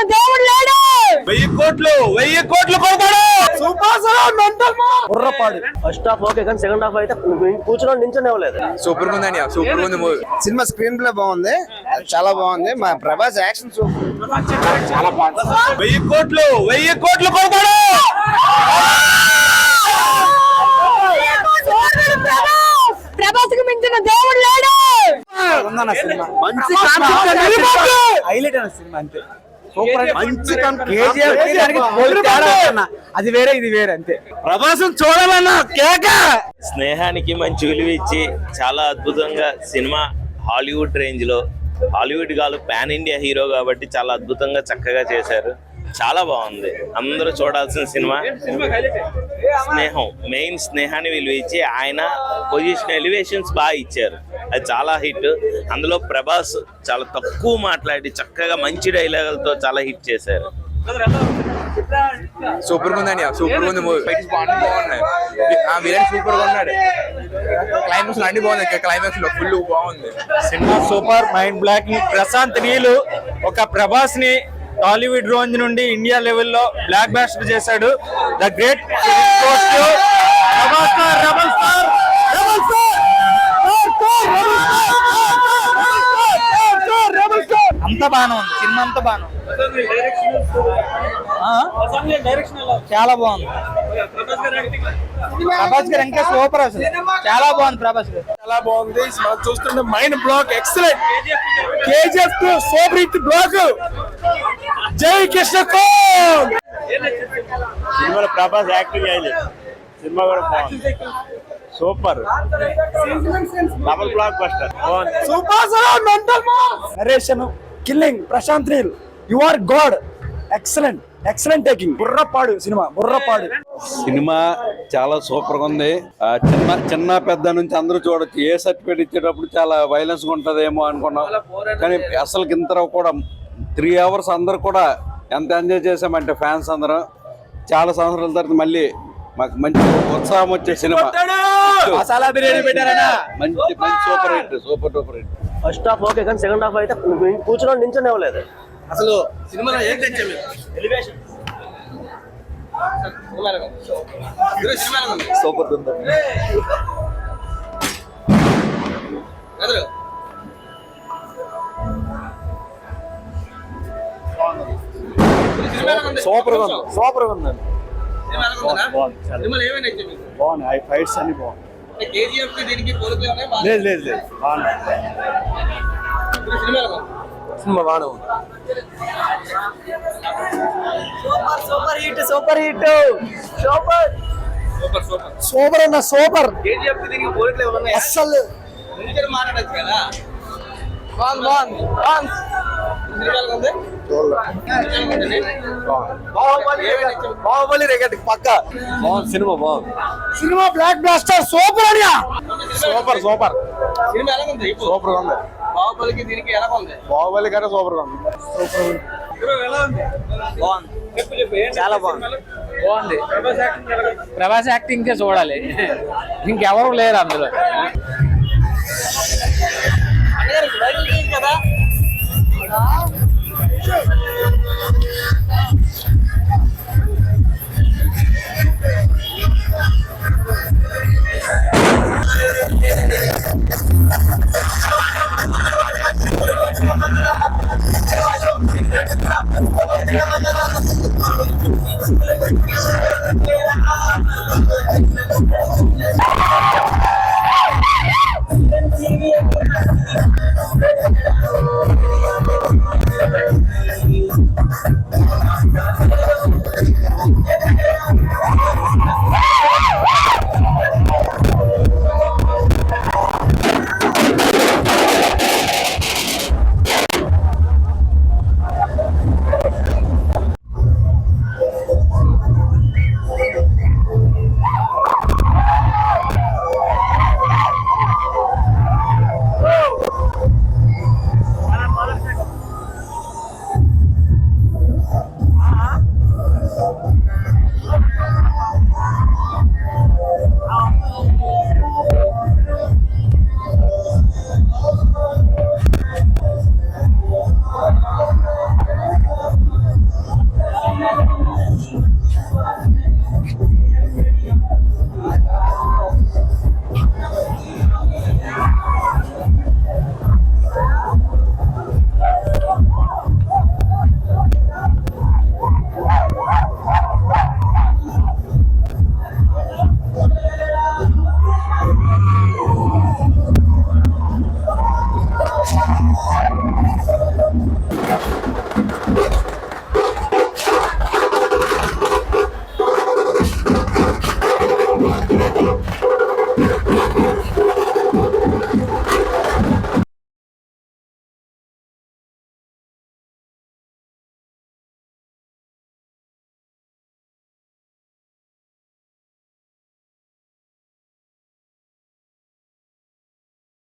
మించిన దేవుడు లేడు. 1000 కోట్లు కొడతాడు. బుర్రపాడు ఫస్ట్ హాఫ్ ఓకే కానీ సెకండ్ హాఫ్ అయితే కూర్చొని నించొని ఇవ్వలేదు. సూపర్ ఉందని సూపర్ ఉంది మూవీ. సినిమా స్క్రీన్ ప్లే బాగుంది, చాలా బాగుంది. మా ప్రభాస్ యాక్షన్ చాలా బాగుంది. 1000 కోట్లు కొడతాడు. ప్రభాస్ కి మించిన దేవుడు లేడు. మంచి హైలైట్ అన్న సినిమా అంతే. అది వేరే ఇది వేరే అంతే. ప్రభాసం చూడాలన్నా కేక. స్నేహానికి మంచి విలువ ఇచ్చి చాలా అద్భుతంగా సినిమా హాలీవుడ్ రేంజ్ లో, హాలీవుడ్ కాదు పాన్ ఇండియా హీరో కాబట్టి చాలా అద్భుతంగా చక్కగా చేశారు. చాలా బాగుంది, అందరూ చూడాల్సిన సినిమా. స్నేహం మెయిన్, స్నేహాన్ని విలువ ఇచ్చి ఆయన పొజిషన్ ఎలివేషన్స్ బాగా ఇచ్చారు, అది చాలా హిట్. అందులో ప్రభాస్ చాలా తక్కువ మాట్లాడి చక్కగా మంచి డైలాగులతో చాలా హిట్ చేశారు. సూపర్ ఉందని సూపర్ ఉంది మూవీ. బాగున్నాయి, విలన్ సూపర్ గా ఉన్నాడు. క్లైమాక్స్ అన్ని బాగుంది, క్లైమాక్స్ లో ఫుల్ బాగుంది సినిమా. Super mind block. Prashanth Neel ఒక ప్రభాస్ ని టాలీవుడ్ రేంజ్ నుండి ఇండియా లెవెల్లో బ్లాక్ బాస్టర్ చేశాడు. ద గ్రేట్ అంత బాగానే ఉంది సినిమా, అంత బాగానే చాలా బాగుంది. ప్రభాస్ గారు ఇంకా సూపర్, అసలు చాలా బాగుంది. ప్రభాస్ గారు చాలా బాగుంది. చూస్తుంటే mind block excellent. KGF 2 super hit block. Jai Krishna. సినిమాలో ప్రభాస్ యాక్టింగ్ అయింది, సినిమా కూడా బాగుంది, super double blockbuster. Narration killing Prashanth Neel, you are God. Excellent excellent taking. బుర్రపాడు సినిమా, బుర్రపాడు సినిమా చాలా సూపర్ గా ఉంది. చిన్న పెద్ద నుంచి అందరూ చూడొచ్చు. ఏ సర్టిఫికేట్ ఇచ్చేటప్పుడు చాలా వైలెన్స్ గా ఉంటదేమో అనుకున్నాం, కానీ అసలు ఇంత కూడా 3 hours అందరు కూడా ఎంత ఎంజాయ్ చేసామంటే ఫ్యాన్స్ అందరం. చాలా సంవత్సరాల తర్వాత మళ్ళీ మాకు మంచి ఉత్సాహం వచ్చే సినిమా. మసాలా బిర్యానీ పెట్టారనా, మంచి మంచి super hit, super duper hit. First half okay కానీ సెకండ్ హాఫ్ అయితే కూర్చొని నించొని ఇవ్వలేదు. అసలు సినిమాలో ఏం తెచ్చాము? ఎలివేషన్ సూపర్ ఉంది. సూపర్ గా ఉంది, సూపర్ గా ఉందండి. బాగున్నాయి, ఫైట్స్ అన్ని బాగున్నాయి. లేదు లేదు లేదు సినిమా బాగానే ఉంది. Super hit, super hit, super super అన్న సూపర్. అస్సలు బాహుబలి రేగట్ పక్క బాగుంది. సినిమా బాగుంది, సినిమా బ్లాక్ బ్లాస్టర్ సూపర్ అనియా. సూపర్ సూపర్ సినిమా ఎలా ఉంది? సూపర్ గా ఉంది. బాహుబలికి దీనికి ఎలా ఉంది? బాహుబలి కంటే సూపర్ గా ఉంది. చాలా బాగుంది, బాగుంది. ప్రభాస్ యాక్టింగ్ చూడాలి, ఇంకెవరు లేరు అందులో. కదా